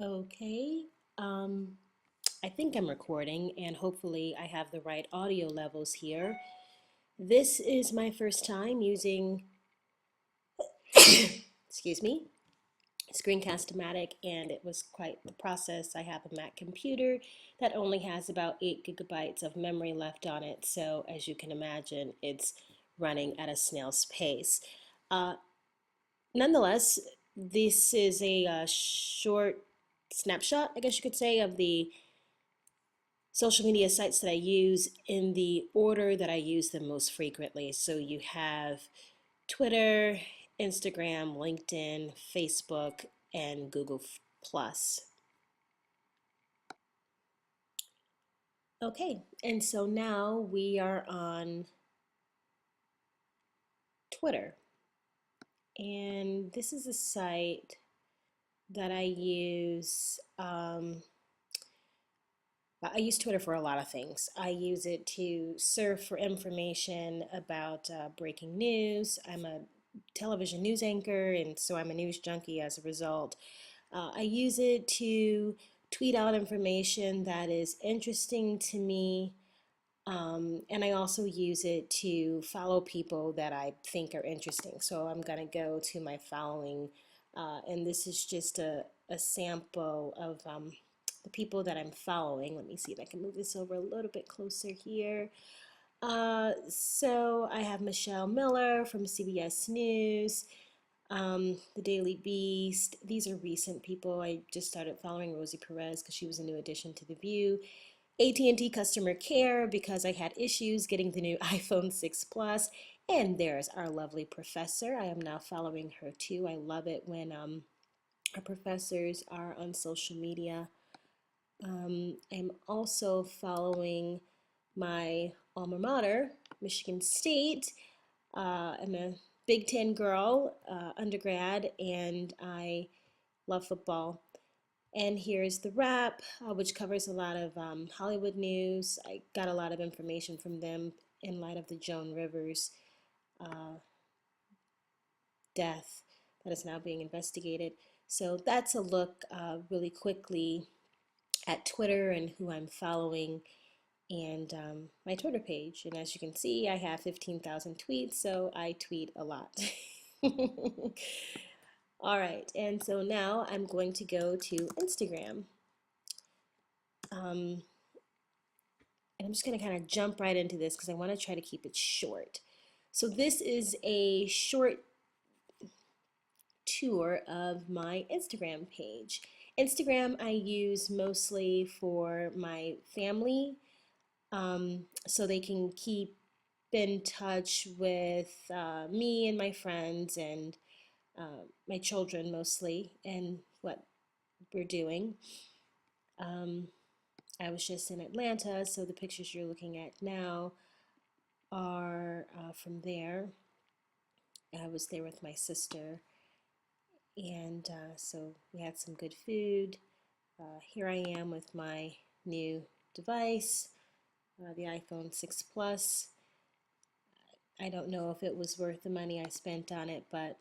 Okay, um, I think I'm recording and hopefully I have the right audio levels here. This is my first time using, excuse me, Screencast-O-Matic, and it was quite the process. I have a Mac computer that only has about 8 gigabytes of memory left on it, so as you can imagine, it's running at a snail's pace. Uh, Nonetheless, this is a short snapshot, I guess you could say, of the social media sites that I use in the order that I use them most frequently. So you have Twitter, Instagram, LinkedIn, Facebook, and Google Plus. Okay, and so now we are on Twitter. And this is a site that I use Twitter for a lot of things. I use it to surf for information about breaking news. I'm a television news anchor, and so I'm a news junkie as a result. I use it to tweet out information that is interesting to me, and I also use it to follow people that I think are interesting. So I'm going to go to my following, and this is just a sample of the people that I'm following. Let me see if I can move this over a little bit closer here. So I have Michelle Miller from CBS News, The Daily Beast. These are recent people. I just started following Rosie Perez because she was a new addition to The View. AT&T customer care because I had issues getting the new iPhone 6 Plus. And there's our lovely professor. I am now following her too. I love it when our professors are on social media. I'm also following my alma mater, Michigan State. I'm a Big Ten girl, undergrad, and I love football. And here's the wrap, which covers a lot of Hollywood news. I got a lot of information from them in light of the Joan Rivers uh, death that is now being investigated. So that's a look really quickly at Twitter and who I'm following and my Twitter page. And as you can see, I have 15,000 tweets, so I tweet a lot. All right, and so now I'm going to go to Instagram. And I'm just going to kind of jump right into this because I want to try to keep it short. So this is a short tour of my Instagram page. Instagram I use mostly for my family, so they can keep in touch with me and my friends and my children mostly and what we're doing. I was just in Atlanta, so the pictures you're looking at now are from there. I was there with my sister, and so we had some good food. Here I am with my new device, the iPhone 6 Plus. I don't know if it was worth the money I spent on it, but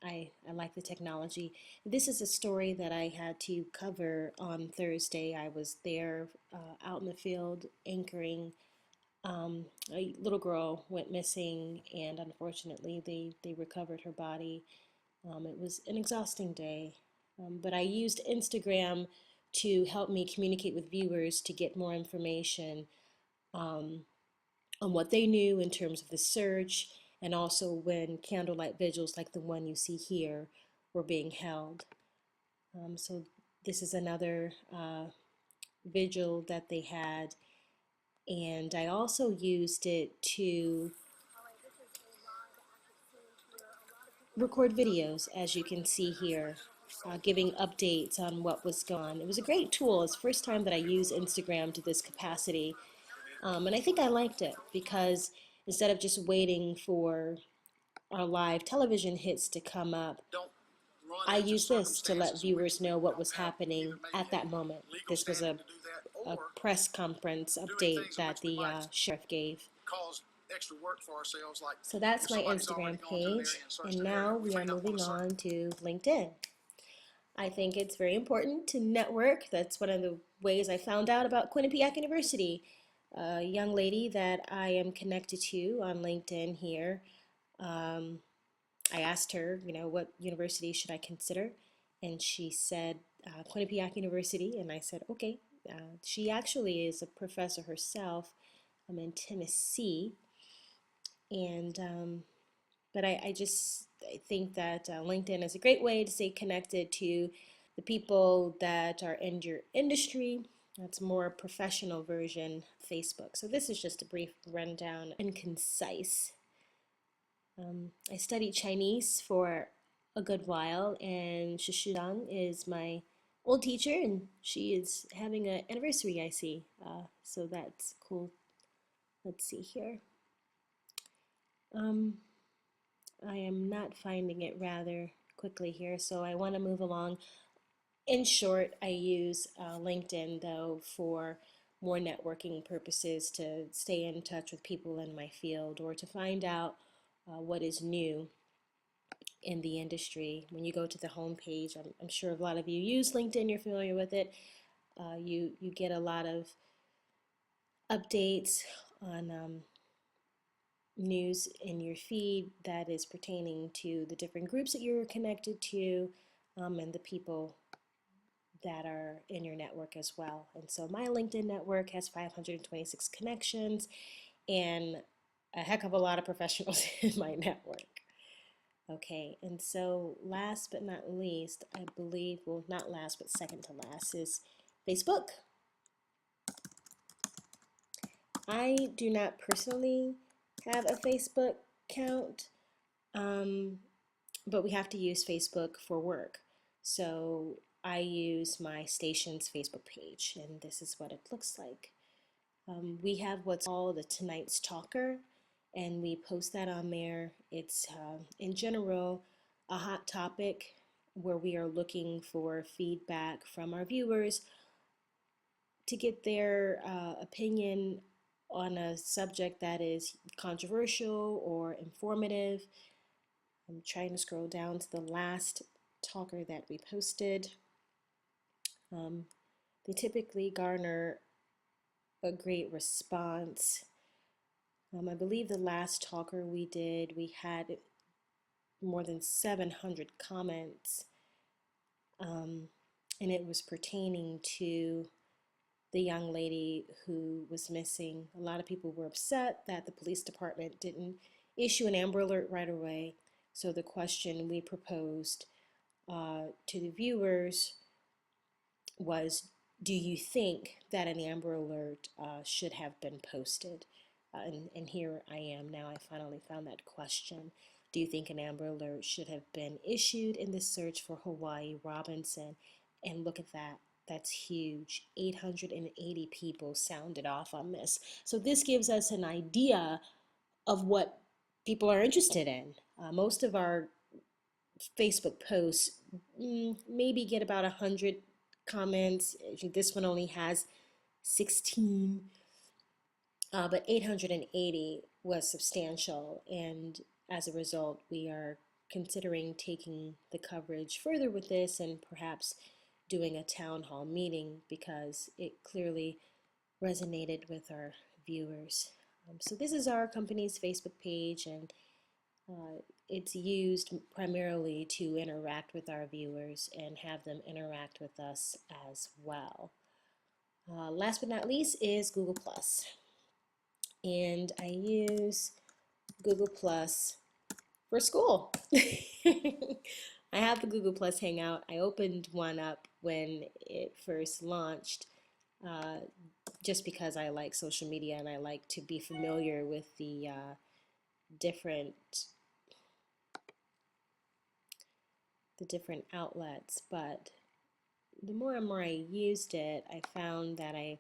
I like the technology. This is a story that I had to cover on Thursday. I was there out in the field anchoring. A little girl went missing, and unfortunately, they recovered her body. It was an exhausting day, but I used Instagram to help me communicate with viewers to get more information um, on what they knew in terms of the search, and also when candlelight vigils like the one you see here were being held. So this is another vigil that they had, and I also used it to record videos, as you can see here, giving updates on what was going on. It was a great tool. It's the first time that I use Instagram to this capacity, and I think I liked it because instead of just waiting for our live television hits to come up, I use this to let viewers know what was happening at that moment. This was a press conference update that the sheriff gave. So that's my Instagram page, and now we are moving on to LinkedIn. I think it's very important to network. That's one of the ways I found out about Quinnipiac University. A young lady that I am connected to on LinkedIn here. Um, I asked her, what university should I consider? And she said Quinnipiac University, and I said, okay. She actually is a professor herself. I'm in Tennessee, and but I think that LinkedIn is a great way to stay connected to the people that are in your industry. That's more professional version of Facebook. So this is just a brief rundown and concise. I studied Chinese for a good while, and Shishudang is my old teacher, and she is having an anniversary, I see. So that's cool. Let's see here. Um, I am not finding it rather quickly here, so I want to move along. In short, I use LinkedIn though for more networking purposes to stay in touch with people in my field or to find out what is new in the industry. When you go to the home page, I'm sure a lot of you use LinkedIn, you're familiar with it. You get a lot of updates on news in your feed that is pertaining to the different groups that you're connected to and the people that are in your network as well. And so my LinkedIn network has 526 connections and a heck of a lot of professionals in my network. Okay, and so last but not least, I believe, well, not last, but second to last is Facebook. I do not personally have a Facebook account, but we have to use Facebook for work. So I use my station's Facebook page, and this is what it looks like. We have what's called the Tonight's Talker, and we post that on there. It's, in general, a hot topic where we are looking for feedback from our viewers to get their opinion on a subject that is controversial or informative. I'm trying to scroll down to the last talker that we posted. They typically garner a great response. I believe the last talker we did, we had more than 700 comments, and it was pertaining to the young lady who was missing. A lot of people were upset that the police department didn't issue an Amber Alert right away. So the question we proposed to the viewers was, do you think that an Amber Alert should have been posted? And here I am now. I finally found that question. Do you think an Amber Alert should have been issued in the search for Hawaii Robinson? And look at that. That's huge. 880 people sounded off on this. So this gives us an idea of what people are interested in. Most of our Facebook posts maybe get about 100 comments. This one only has 16, but 880 was substantial, and as a result, we are considering taking the coverage further with this and perhaps doing a town hall meeting because it clearly resonated with our viewers. So this is our company's Facebook page, and it's used primarily to interact with our viewers and have them interact with us as well. Last but not least is Google+. And I use Google Plus for school. I have the Google Plus Hangout. I opened one up when it first launched just because I like social media and I like to be familiar with the different outlets. But the more and more I used it, I found that I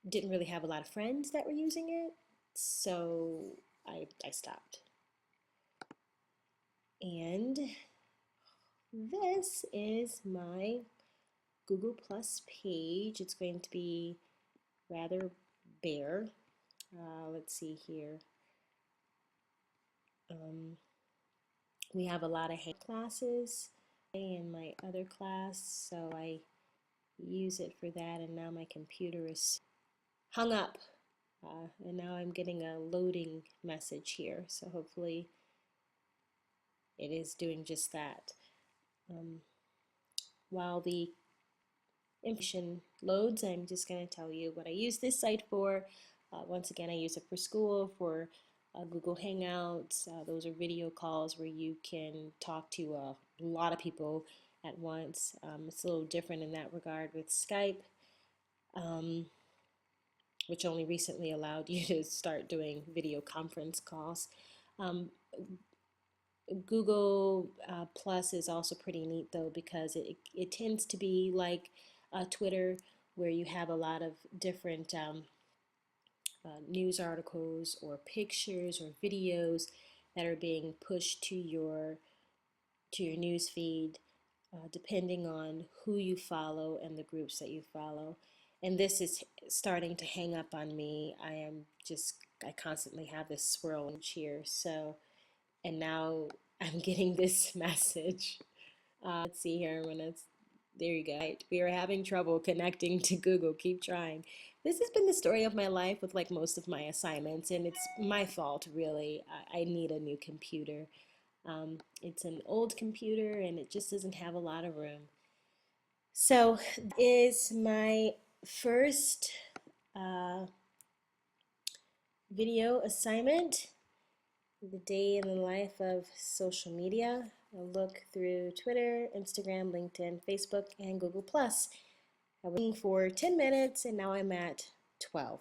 didn't really have a lot of friends that were using it, so I stopped. And this is my Google Plus page. It's going to be rather bare. Let's see here. We have a lot of classes. in my other class, so I use it for that, and now my computer is hung up. And now I'm getting a loading message here, so hopefully it is doing just that. While the information loads, I'm just going to tell you what I use this site for. Once again, I use it for school, for Google Hangouts. Those are video calls where you can talk to a lot of people at once. It's a little different in that regard with Skype, which only recently allowed you to start doing video conference calls. Google Plus is also pretty neat though, because it tends to be like Twitter, where you have a lot of different news articles or pictures or videos that are being pushed to your news feed, depending on who you follow and the groups that you follow. And this is starting to hang up on me. I constantly have this swirl here. So, and now I'm getting this message. Let's see here when there you go. Right. We are having trouble connecting to Google. Keep trying. This has been the story of my life with like most of my assignments, and it's my fault really. I need a new computer. It's an old computer and it just doesn't have a lot of room. So this is my first video assignment, the day in the life of social media. I'll look through Twitter, Instagram, LinkedIn, Facebook, and Google+. I was looking for 10 minutes and now I'm at 12.